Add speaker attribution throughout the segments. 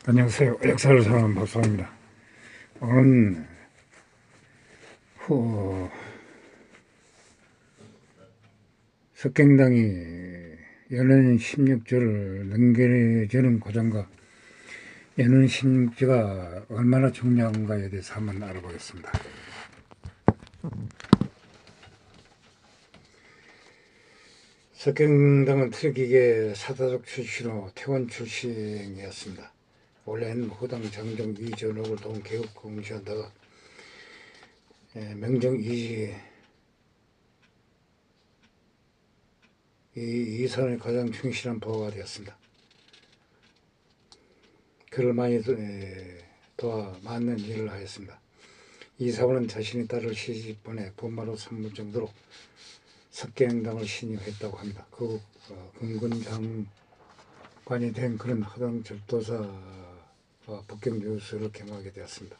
Speaker 1: 안녕하세요. 역사를 사랑하는 박사입니다. 오늘은 석갱당이 연원 16조를 넘겨주는 과정과 연원 16조가 얼마나 중요한가에 대해서 한번 알아보겠습니다. 석갱당은 트럭기계 사다족 출신으로 태원 출신이었습니다. 원래는 호당 장정 이전옥을 동개혁 공시한다가 명정 이선의 가장 충실한 보호가 되었습니다. 그를 많이 도와 많은 일을 하였습니다. 이사원은 자신의 딸을 시집보내 부마로 삼을 정도로 석갱당을 신임했다고 합니다. 그 금군장관이 된 그런 허당 절도사와 북경교수를 겸하게 되었습니다.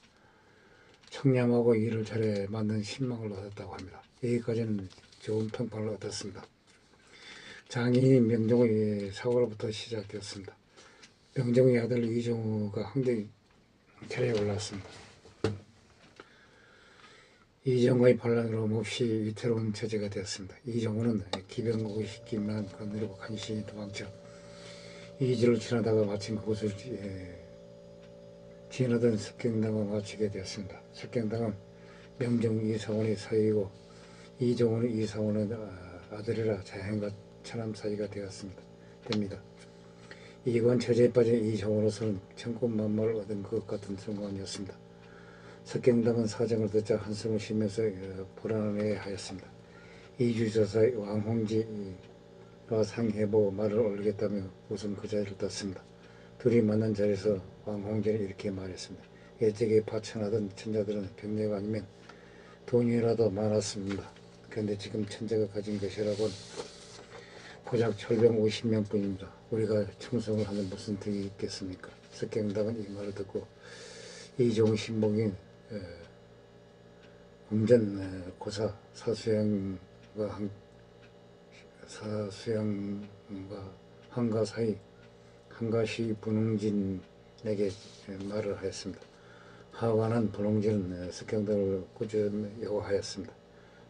Speaker 1: 청렴하고 일을 잘해 만든 신망을 얻었다고 합니다. 여기까지는 좋은 평판을 얻었습니다. 장인인 명종의 사고로부터 시작되었습니다. 명종의 아들 이종우가 황제 차례에 올랐습니다. 이종우의 반란으로 몹시 위태로운 처지가 되었습니다. 이종우는 기병국의 시키만 건드리고 간신히 도망쳐 이주를 지나다가 마침 그곳을 지나던 석갱당과 마치게 되었습니다. 석갱당은 명종 이사원의 사위이고 이종우는 이사원의 아들이라 자연과 천암 사이가 됩니다. 이관 처지에 빠진 이종우로서는 천군만마를 얻은 것 같은 순간이었습니다. 석갱당은 사정을 듣자 한숨을 쉬면서 불안해하였습니다. 이주조사 왕홍지와 상해보고 말을 올리겠다며 우선 그 자리를 떴습니다. 둘이 만난 자리에서 왕홍지는 이렇게 말했습니다. 예적에 파천하던 천자들은 병력 아니면 돈이라도 많았습니다. 그런데 지금 천자가 가진 것이라곤 고작 철병 50명 뿐입니다. 우리가 충성을 하면 무슨 득이 있겠습니까? 석갱당은 이 말을 듣고 이종우 신복인 공전 고사 사수양과 한가시 분홍진에게 말을 하였습니다. 하관한 분홍진은 석갱당을 꾸준히 요구하였습니다.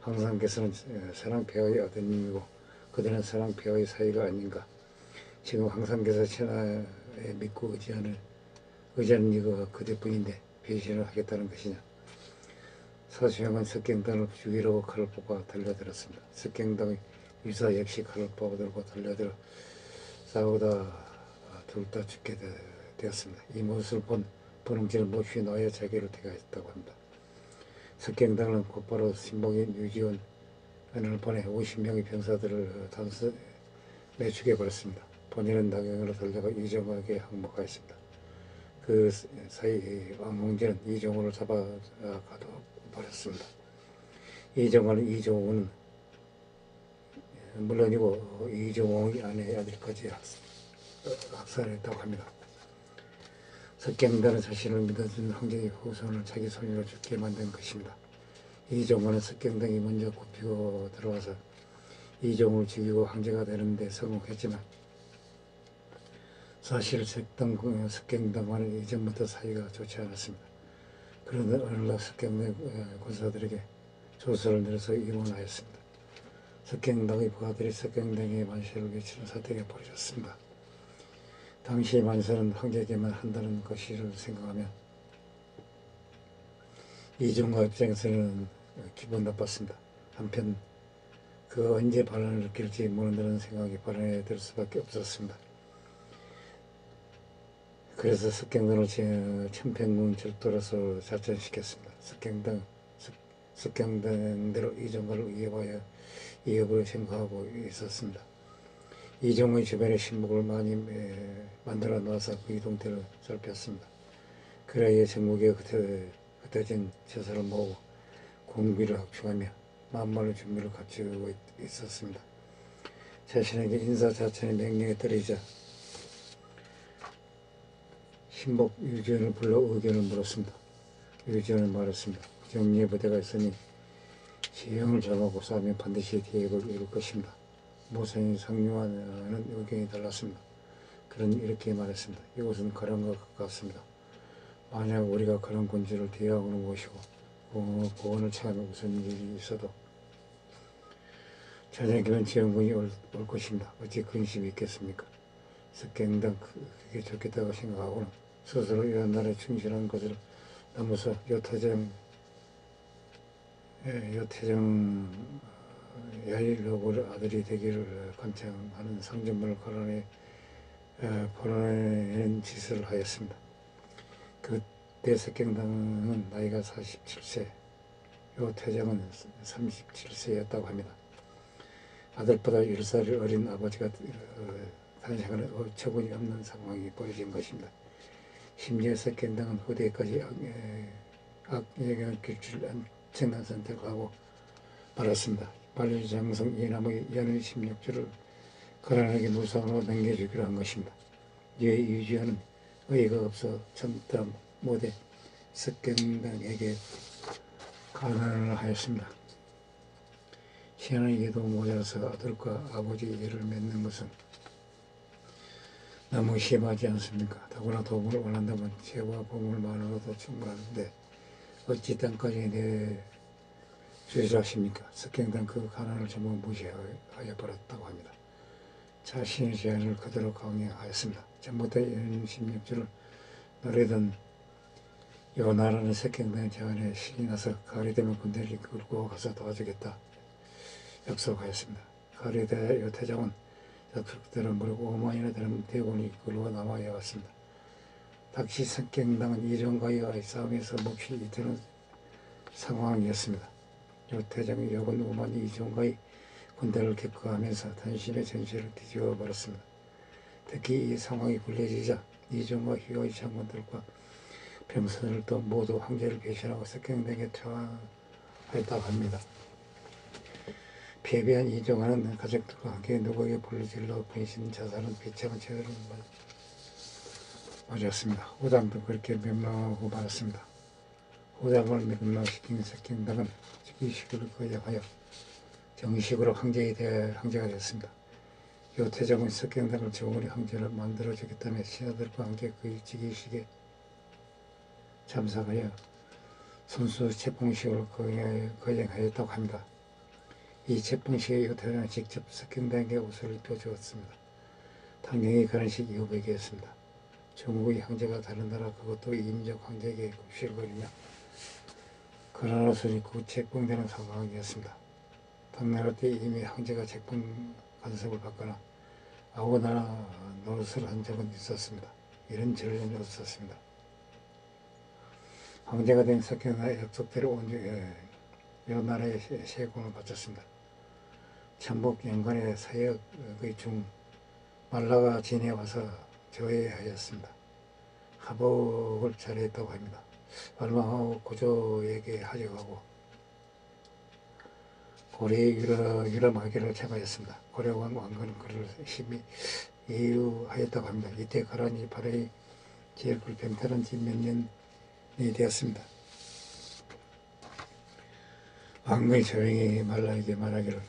Speaker 1: 황상께서는 사랑폐하의 아드님이고 그들은 사랑폐하의 사이가 아닌가. 지금 황상께서 천하에 믿고 의지하는 이가 그대뿐인데 배신을 하겠다는 것이냐. 사수형은 석갱당을 죽이려고 칼을 뽑아 달려들었습니다. 석갱당의 유사 역시 칼을 뽑아들고 달려들어 싸우다 둘 다 죽게 되었습니다. 이 모습을 본 분홍진은 몹시 노여 자기를 대가했다고 합니다. 석갱당은 곧바로 신복인 유지원을 보내 50명의 병사들을 단수 내죽여버렸습니다. 본인은 낙영으로 달려가 이종우에게 항복하였습니다. 그 사이 왕홍제는 이종우를 잡아 가둬버렸습니다. 이종우는 물론이고 이종우의 아내의 아들까지 학살했다고 합니다. 석갱당은 자신을 믿어준 황제의 후손을 자기 손으로 죽게 만든 것입니다. 이종우는 석갱당이 먼저 굽히고 들어와서 이종우를 죽이고 황제가 되는데 성공했지만 사실 석갱당과는 이전부터 사이가 좋지 않았습니다. 그런데 어느 날 석갱당 군사들에게 조서를 내려서 이혼하였습니다. 석갱당의 부하들이 석갱당의 만세를 외치는 사태가 벌어졌습니다. 당시 만세는 황제에게만 한다는 것을 생각하면 이종우 입장에서는 기분 나빴습니다. 한편 그가 언제 반란을 일으킬지 모른다는 생각이 발언에 들 수밖에 없었습니다. 그래서 석갱당을 천평문 절도로서 작전시켰습니다. 석갱당대로 이종우를 위협을 생각하고 있었습니다. 이종우의 주변에 신복을 많이 만들어 놓아서 그 이동대를 살폈습니다. 그래야 전국에 흩어진 제사를 모으고 공비를 확충하며 만만한 준비를 갖추고 있었습니다. 자신에게 인사자천의 명령에 따르자 신복 유지원을 불러 의견을 물었습니다. 유지원은 말했습니다. 정리의 부대가 있으니 지형을 정하고 싸우면 반드시 계획을 이룰 것입니다. 모선인 상류와는 의견이 달랐습니다. 그는 이렇게 말했습니다. 이곳은 가랑과 가깝습니다. 만약 우리가 그런 군주를 대하고는 모시고 고원을 취하면 무슨 일이 있어도 저녁이면 지원군이 올 것입니다. 어찌 근심이 있겠습니까? 석갱당 그게 좋겠다고 생각하고는 스스로 이런 나라에 충실한 것을 넘어서 요태정 야일로볼 아들이 되기를 간청하는 상전문을 거론해낸 짓을 하였습니다. 그때 석갱당은 나이가 47세, 요태정은 37세였다고 합니다. 아들보다 10살 어린 아버지가 탄생하는 어처구니 없는 상황이 벌어진 것입니다. 심지어 석갱당은 후대까지 악영향을 끼칠 엄청난 선택을 하고 말았습니다. 만리장성 이남의 연의 16주를 거란에게 무상으로 넘겨주기로 한 것입니다. 이에 유지하는 의의가 없어 전담 못해 석갱당에게 간언을 하였습니다. 신하에게도 모자라서 아들과 아버지 일을 맺는 것은 너무 심하지 않습니까? 더구나 도움을 원한다면 죄와 보물만으로도 충분한데 어찌 땅까지 내주시하십니까? 석갱당 그 가난을 전부 무시하여 버렸다고 합니다. 자신의 제안을 그대로 강행하였습니다. 전부터 이런 16주를 노리던 요 나라는 석갱당의 제안에 신이 나서 가을이 되면 군대를 이끌고 가서 도와주겠다 약속하였습니다. 가을이 되어 요태정은 약속대로 무려 5만이나 되는 대군이 이끌고 남아야 왔습니다. 당시 석갱당은 이종가와의 싸움에서 몫이 잇는 상황이었습니다. 요태정의 요군 5만이 이종가의 군대를 격파하면서 단신의 전세를 뒤집어 버렸습니다. 특히 이 상황이 불리해지자 이종과 희의 장군들과 병사들도 모두 황제를 배신하고 석갱당에 퇴화했다고 합니다. 패배한 이종하는 가족들과 함께 누구에게 불질러 분신 자살은 비참한 죄를 맞았습니다. 호당도 그렇게 멸망하고 말았습니다. 호당을 멸망시킨 석갱당은 즉위식을 거역하여 정식으로 황제가 됐습니다. 요태정은 석갱당을 정원의 황제를 만들어주겠다며 신하들과 함께 그의 즉위식에 참석하여 손수 책봉식을 거행하였다고 합니다. 이 책봉식에 요태정은 직접 석갱당에게 옷을 입혀주었습니다. 당연히 결혼식 이후백이었습니다. 중국의 황제가 다른 나라 그것도 이민족 황제에게 굽시를 거리며 그나라로서는 그 책봉되는 상황이었습니다. 당나라 때 이미 황제가 책봉 간섭을 받거나 아무 나라 노릇을 한 적은 있었습니다. 이런 전례는 없었습니다. 황제가 된 석갱당의 약속대로 요 나라의 세금을 바쳤습니다. 참복 연간의 사역의 중 말라가 지내와서 조회하였습니다. 하복을 잘했다고 합니다. 말망하고 고조에게 하직하고 고려의 유람하기를 청하였습니다. 고려왕 왕건은 그를 심히 예우하였다고 합니다. 이때 가란이 발해의 제일 불평탄한 지 몇 년이 되었습니다. 왕건이 조용히 말라에게 말하기를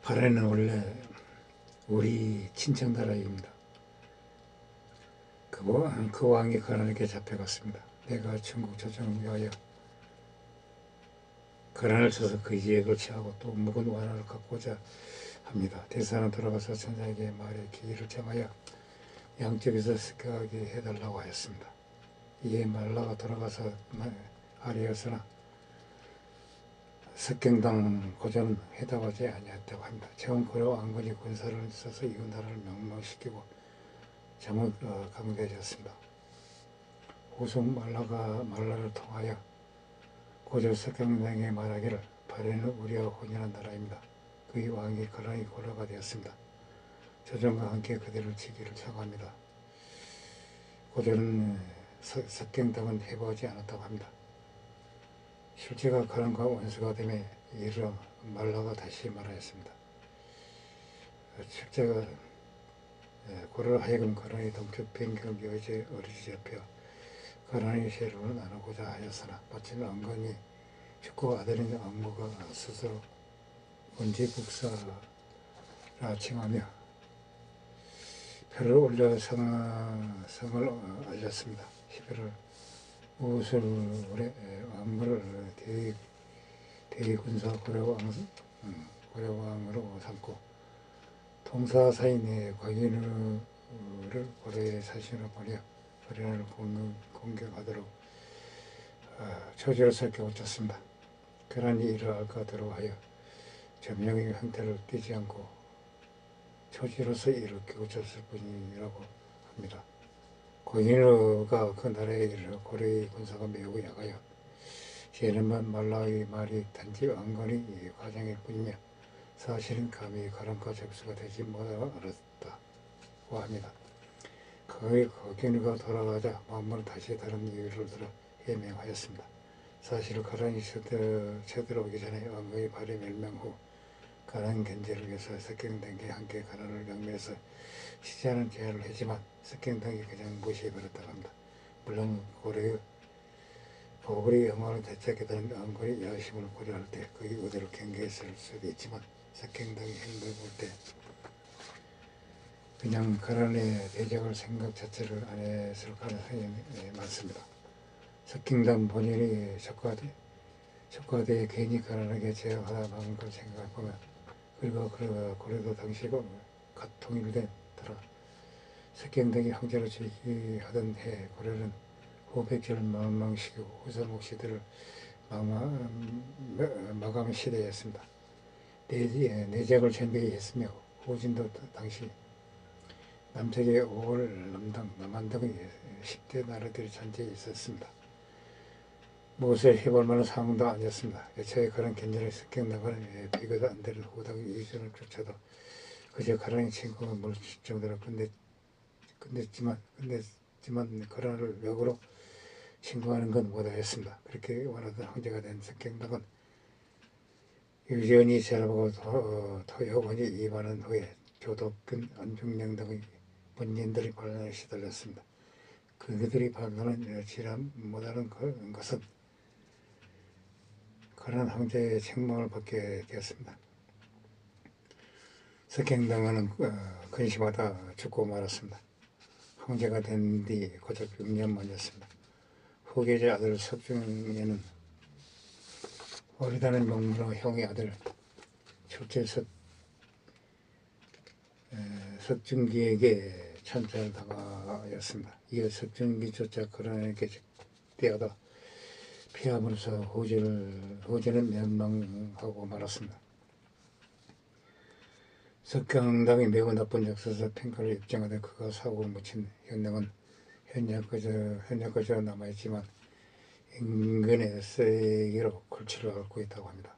Speaker 1: 발해는 원래 우리 친척나라입니다. 그 왕이 가란에게 잡혀갔습니다. 내가 중국 조정을 위하여 가란을 쳐서 그 이익을 취하고 또 묵은 완화를 갖고자 합니다. 대사는 돌아가서 천사에게 말의 기회를 정하여 양쪽에서 습격하게 해달라고 하였습니다. 이에 말라가 돌아가서 아뢰었으나 석갱당 고전은 해답하지 아니었다고 합니다. 처음 고려 왕건이 군사를 써서 이웃 나라를 멸망시키고 잘못 강대하였습니다. 후속 말라를 통하여 고조 석갱당에 말하기를 발해는 우리와 혼인한 나라입니다. 그의 왕이 가란이 고려가 되었습니다. 조정과 함께 그대를 지기를 청합니다. 고조는 석갱당은 해보지 않았다고 합니다. 실제가 가란과 원수가 됨에 이르러 말라가 다시 말하였습니다. 실제가 고려를 하여금 가란의 동쪽 변경을 여제 어리잡혀 가란의 세력을 나누고자 하였으나 마침 왕건이 죽고 아들인 왕모가 스스로 원지국사라 칭하며 표를 올려 성을 알렸습니다. 11월 우술의 왕물을 대의군사 고려왕으로 삼고 동사사인의 곽인우를 고려의 사신으로 버려 고려를 공격하도록 초지로서 겨우쳤습니다. 그러니 이를 알까도록 하여 점령의 형태를 띠지 않고 초지로서 이를 겨우쳤을 뿐이라고 합니다. 곽인우가 그 나라에 이르러 고려의 군사가 매우 약하여 제는만 말라의 말이 단지 왕건이 과장일 뿐이며 사실은 감히 가랑과 접수가 되지 못하였다고 합니다. 곽인우가 돌아가자 만물은 다시 다른 이유를 들어 해명하였습니다. 사실 가랑이 쳐들어오기 전에 왕의 발의 멸망 후 가랑 견제를 위해서 석경당에 함께 가랑을 경매해서 시자는 제안을 했지만 석경당이 그냥 무시해버렸다고 합니다. 물론 고려의 보궐의 영광을 되찾겠다는 왕건의 야심을 고려할 때 그의 의도를 경계했을 수도 있지만 석경당의 행동을 볼 때 그냥 가란의 대적을 생각 자체를 안 했을 가능성이 많습니다. 석경당 본인이 적과대에 괜히 가란에게 제어하다는 걸 생각해보면 그리고 고려도 당시가 갓 통일된 터라 석경당이 황제로 즉위하던 해 고려는 후백제를 망망시키고 후손 시대를 마감 시대였습니다. 내적을 준비했으며 후진도 당시 남쪽의 5월 남당, 남한 등의 10대 나라들이 잔재해 있었습니다. 무엇을 해볼 만한 상황도 아니었습니다. 애초에 그런 견제를 석경당은 비교도 안 되는 후당 이전을 쫓아도 그저 가랑이 친구가 물 정도로 끝냈지만 가랑을 역으로 신고하는 건 못하였습니다. 그렇게 원하던 황제가 된 석경당은 유전이 제라고 토요원이 이반한 후에 조덕근, 안중령 등의 본인들이 반란에 시달렸습니다. 그들이 반란을 지람 못하는 것은 그런 황제의 책망을 받게 되었습니다. 석경당은 근심하다 죽고 말았습니다. 황제가 된 뒤 고작 6년 만이었습니다. 후계자 아들 석중에는 어리다는 명분으로 형의 아들 첫째 석중기에게 천사를 당하였습니다. 이어 석중기조차 그런에게 대하다 피함으로써 후제는 멸망하고 말았습니다. 석경당이 매우 나쁜 역사적 평가를 입증하되 그가 사고를 묻힌 현령은 현재까지 남아있지만 인근의 세계로 골치를 앓고 있다고 합니다.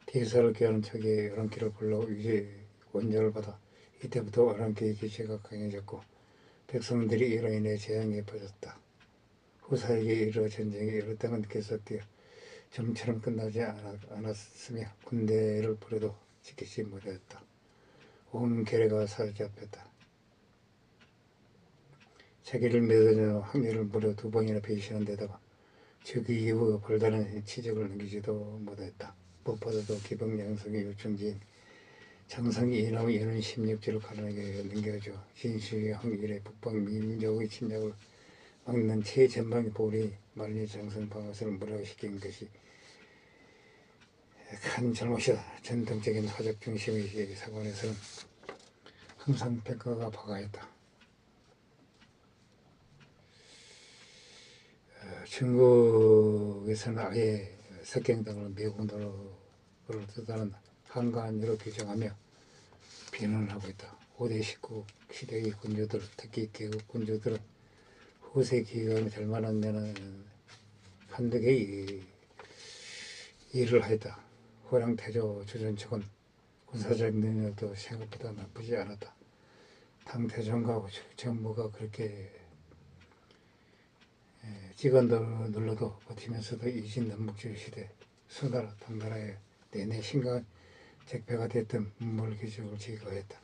Speaker 1: 대사를 기하는 척에 어랑키를 불러 위에 원조를 받아 이때부터 어랑키의 기세가 강해졌고 백성들이 이로 인해 재앙에 빠졌다. 후사에게 이르러 전쟁이 여러 땅은 계속되어 좀처럼 끝나지 않았으며 군대를 부려도 지키지 못하였다. 온 계례가 사로잡혔다. 자기를 믿어주는 황제를 무려 2번이나 배신한 데다가 즉위 이후 별다른 치적을 남기지도 못했다. 무엇보다도 기병양성의 요충지인 장성이 이남의 연운 16지를 가난하게 넘겨줘 진시의 항일의 북방 민족의 침략을 막는 최전방의 보리 만리 장성 방어선을 무력시킨 것이 큰 잘못이다. 전통적인 화적 중심의 사관에서는 항상 평가가 바가했다. 중국에서는 아예 석경당을 미국으로 뜻하는 한간으로 규정하며 비난을 하고 있다. 5대 19 시대의 군주들, 특히 개국 군주들은 후세 기간이 될 만한 데는 한두 개의 일을 하였다. 호랑태조 주전측은 군사적 능력도 생각보다 나쁘지 않았다. 당태종과 정부가 그렇게 찍어 눌러도 버티면서도 이진남북주 시대 수나라 당나라의 내내 심각한 적폐가 됐던 문물기적을 제거했다.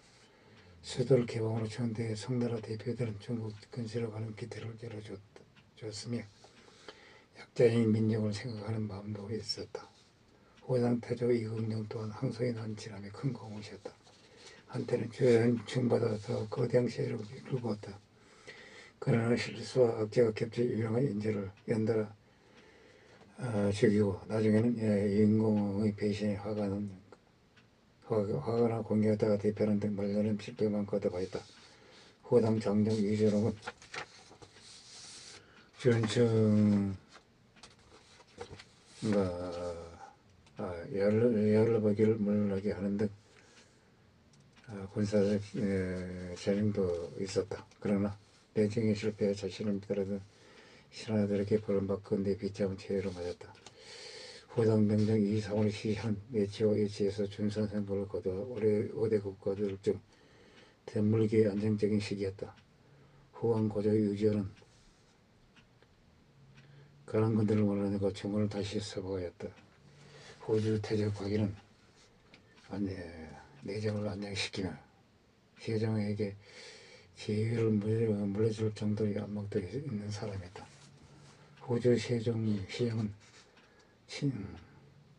Speaker 1: 수도를 개방으로 준 뒤에 송나라 대표들은 중국 근세로 가는 기대를 열어줬으며 약자인 민족을 생각하는 마음도 있었다. 호당태조 이응령 또한 항소에 난 지람에 큰 공을 세웠다. 한때는 주연층보다 더 거대한 세력을 이루고왔다. 그러나 실수와 억제가 겹쳐 유명한 인재를 연달아 죽이고 나중에는 인공의 배신에 화가나 공개하다가 대표하는 등 말려는 실패만 거듭하였다. 후당 장정 이재롱은 주연층과 열러버기를 물러나게 하는 등 군사적 재능도 있었다. 그러나 내정의 실패에 자신을 믿더라도 신하들에게 벌받고 내 비참한 체해로 맞았다. 후당 명정 이상원이 시한 예치와 예치에서 준선생보를 거두어 오대 국가들 중 대물기의 안정적인 시기였다. 후왕 고조 유지원은 가랑건들을 몰아내고 중원을 다시 서보하였다. 호주 태적 화기는 내정을 안정시키며 세종에게 지위를 물려줄 정도의 안목도 있는 사람이었다. 호주 세종 시형은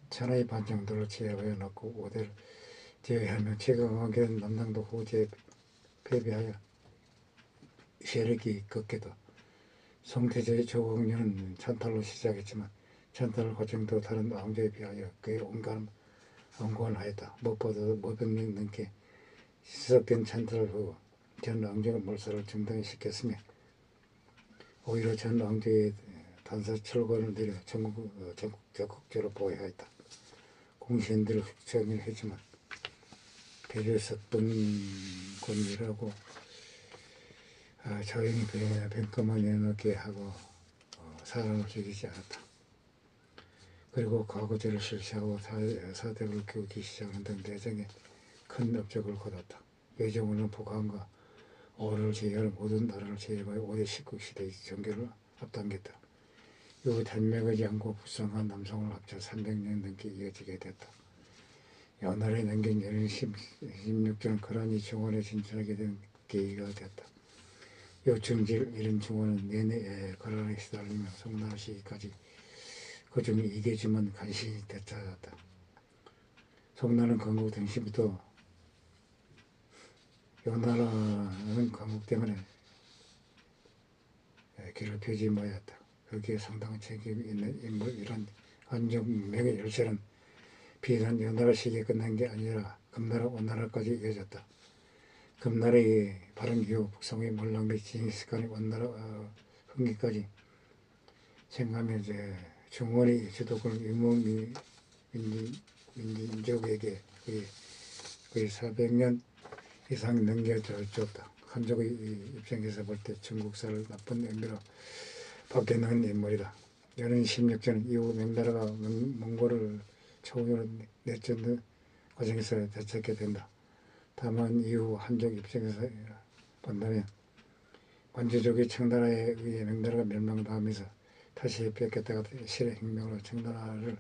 Speaker 1: 천하의 반 정도를 제압하여 놓고 오대를 제외하며 최강하게는 남당도 호주에 패배하여 세력이 꺾여도 송태제의 조공년은 찬탈로 시작했지만 찬탈 과정도 다른 왕조에 비하여 그의 온건하였다. 무엇보다도 500명 넘게 시석된 찬탈을 후 전 왕조가 몰살을 중단시켰으며 오히려 전 왕조의 단서 철권을 내려 적극적으로 보호하였다. 공신들을 정의를 했지만 배려석분권이라고 자연히 뱅크만 내놓게 하고 사람을 죽이지 않았다. 그리고 과거죄를 실시하고 사대를 키우기 시작한 등 내정에 큰 업적을 거뒀다. 외정원은 북한과 오를 제외하는 모든 나라를 제외하여 5대 19 시대의 종교를 앞당겼다. 이후 단명하지 않고 불쌍한 남성을 합쳐 300년 넘게 이어지게 됐다. 연날에 남긴 연인 16전 거란이 중원에 진출하게 된 계기가 되었다. 요충질 이른 중원은 내내 거란에 시달리며 송나라시기까지 그중 이계지만 간신히 되찾았다. 송나라는 건국 당시부터 요나라는 건국 때문에 괴롭혀지 모였다. 거기에 상당한 책임이 있는 인물 이런 한정명의 열세는 비단 요나라 시기에 끝난 게 아니라 금나라 원나라까지 이어졌다. 금나라의 바른기후 북성의 몰랑 및 징기스칸의 원나라 흥기까지 생각하면 중원의 주도권을 유목민족에게 거의 400년 이상 넘겨줬다. 한족의 입장에서 볼 때 중국사를 나쁜 의미로 바뀌는 인물이다. 연은 16전 이후 명나라가 몽골을 초원으로 내쫓는 과정에서 되찾게 된다. 다만 이후 한족 입장에서 본다면 원주족이 청나라에 의해 명나라가 멸망당하면서 다시 뺏겼다가 실의 혁명으로 청나라를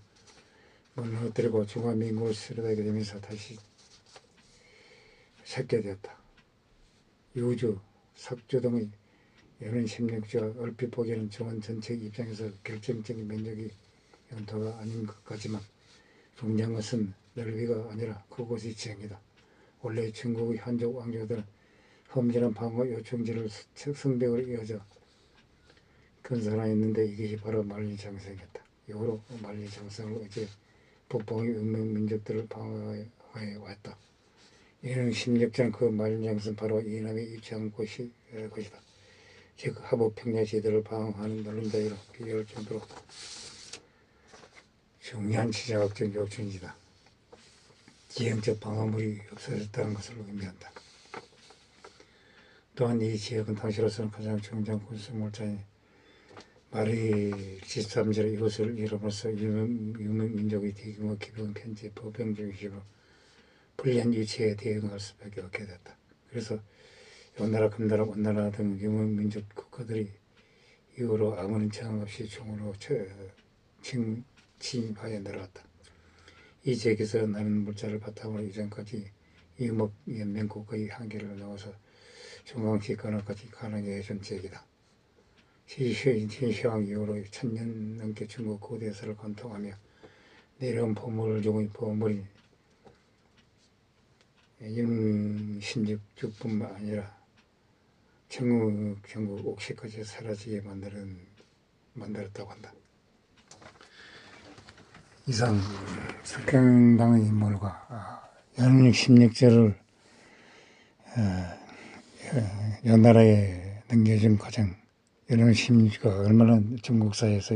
Speaker 1: 무너뜨리고 중화민국을 세력하게 되면서 다시 찾게 되었다. 유주, 석주 등의 연은 16주와 얼핏 보기에는 중원 전체 입장에서 결정적인 면적이 영토가 아닌 것 같지만 중요한 것은 넓이가 아니라 그곳의 지형이다. 원래 중국의 한족 왕조들은 험진한 방어 요충지를 성벽을 이어져 건설하였는데 이것이 바로 만리장성이었다. 이후로 만리장성을 의지해 북방의 운명민족들을 방어해 왔다. 이는 16전 그 만리장성 바로 이남이 입지한 것이다. 즉 하북평야지대를 방어하는 노른자위로 비교할 정도로 중요한 지정학적 요충지다. 지형적 방어물이 없어졌다는 것을 의미한다. 또한 이 지역은 당시로서는 가장 중요한 군수물자인 말이 13절에 이것을 이름으로써 유명민족의 대규모 기병 편제 보병 중심으로 불리한 위치에 대응할 수밖에 없게 됐다. 그래서 요나라, 금나라, 원나라 등 유명민족 국가들이 이후로 아무런 저항 없이 중으로 침입하여 내려왔다. 이 지역에서 나는 물자를 바탕으로 이전까지 유목연맹국가의 한계를 넘어서 중앙시 건너까지 가능하게 해준 지역이다. 진시황 이후로 1000년 넘게 중국 고대사를 관통하며 내려온 보물중의 보물인 연신육뿐만 아니라 전국 옥시까지 사라지게 만들었다고 한다. 이상 석경당의 인물과 연신육제를 연나라에 넘겨준 과정, 연신육제가 얼마나 중국 사회에서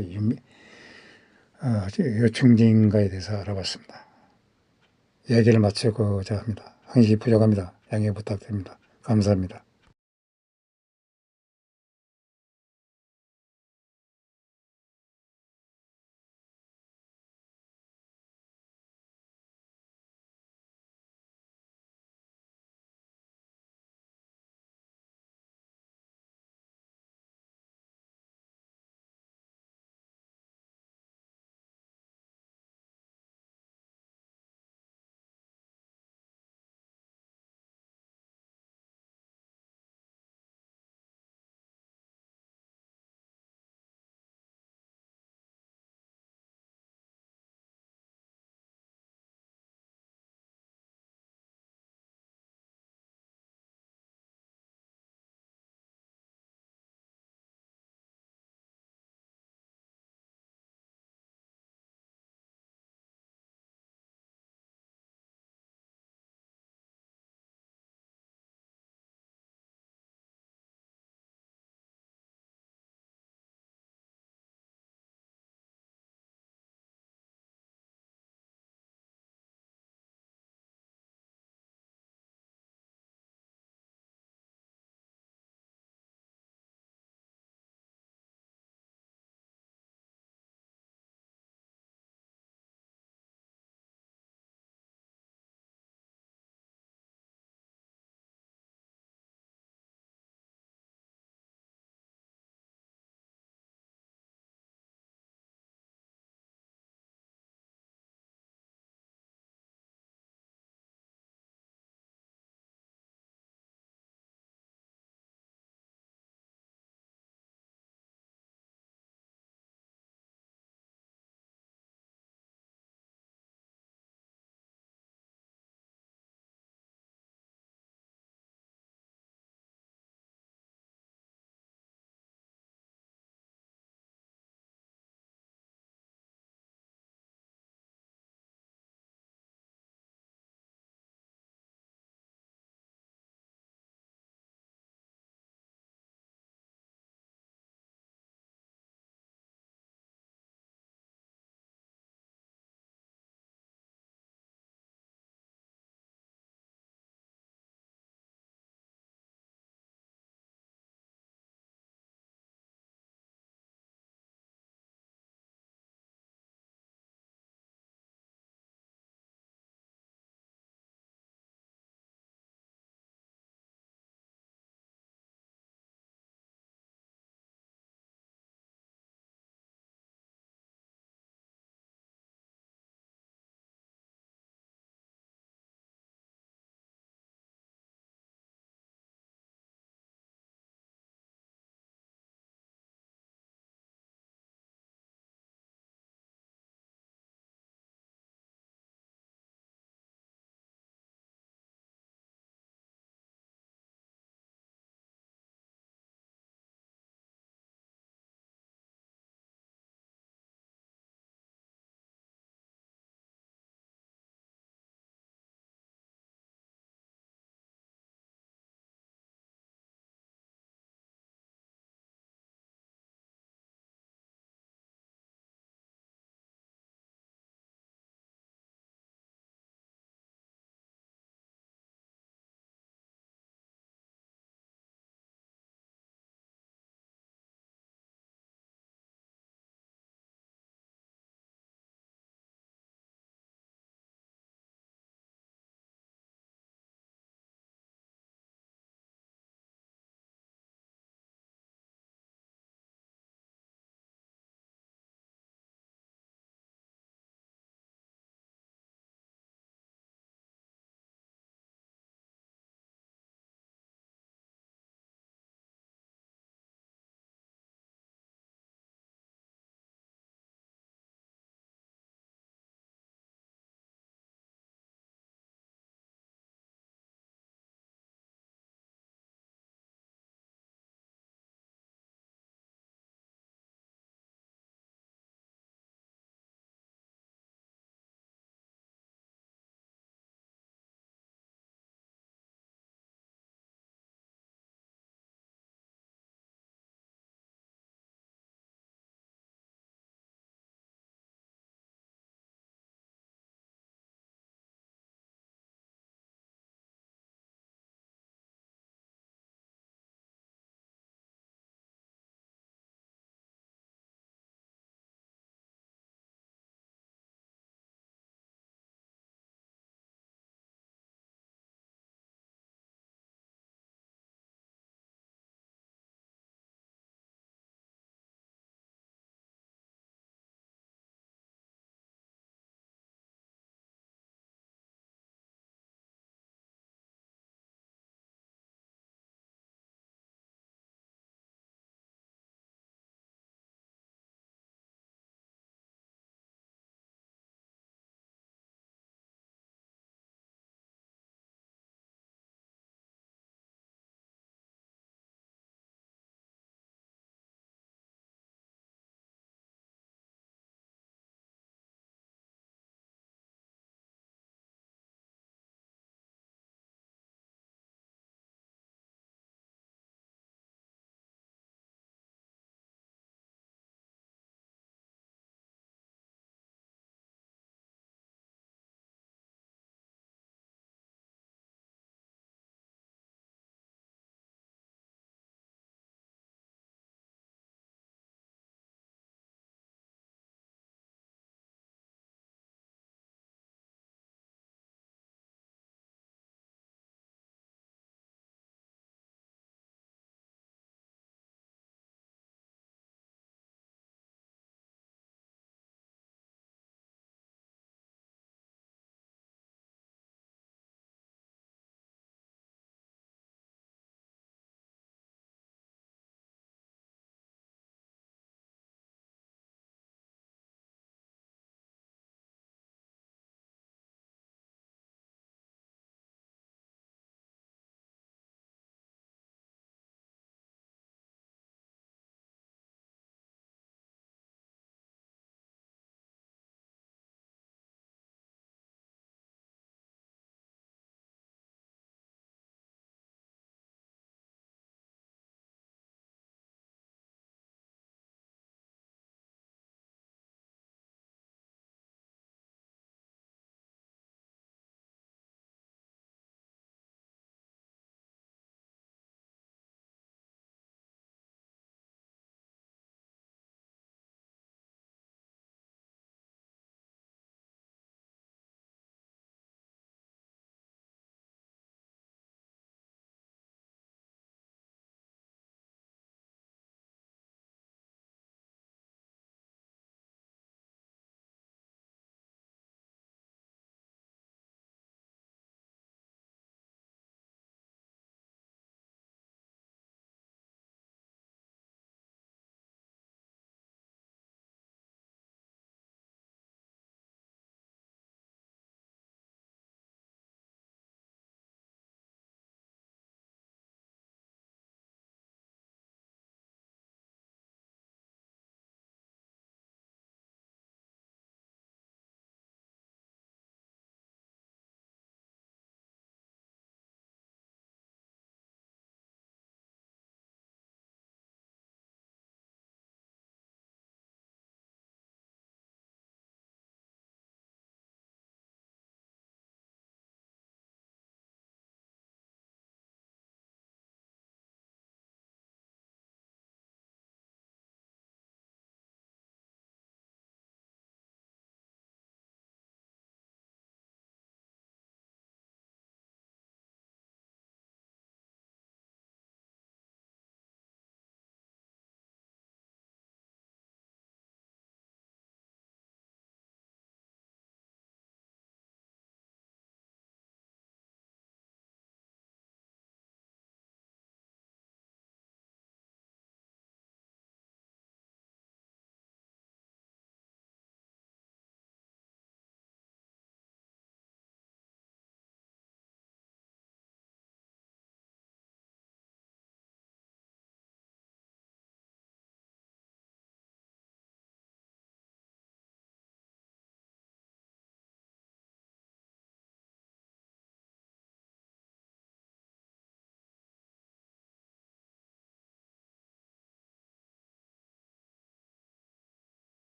Speaker 1: 요충지인가에 대해서 알아봤습니다. 얘기를 마치고자 합니다. 항시 부족합니다. 양해 부탁드립니다. 감사합니다.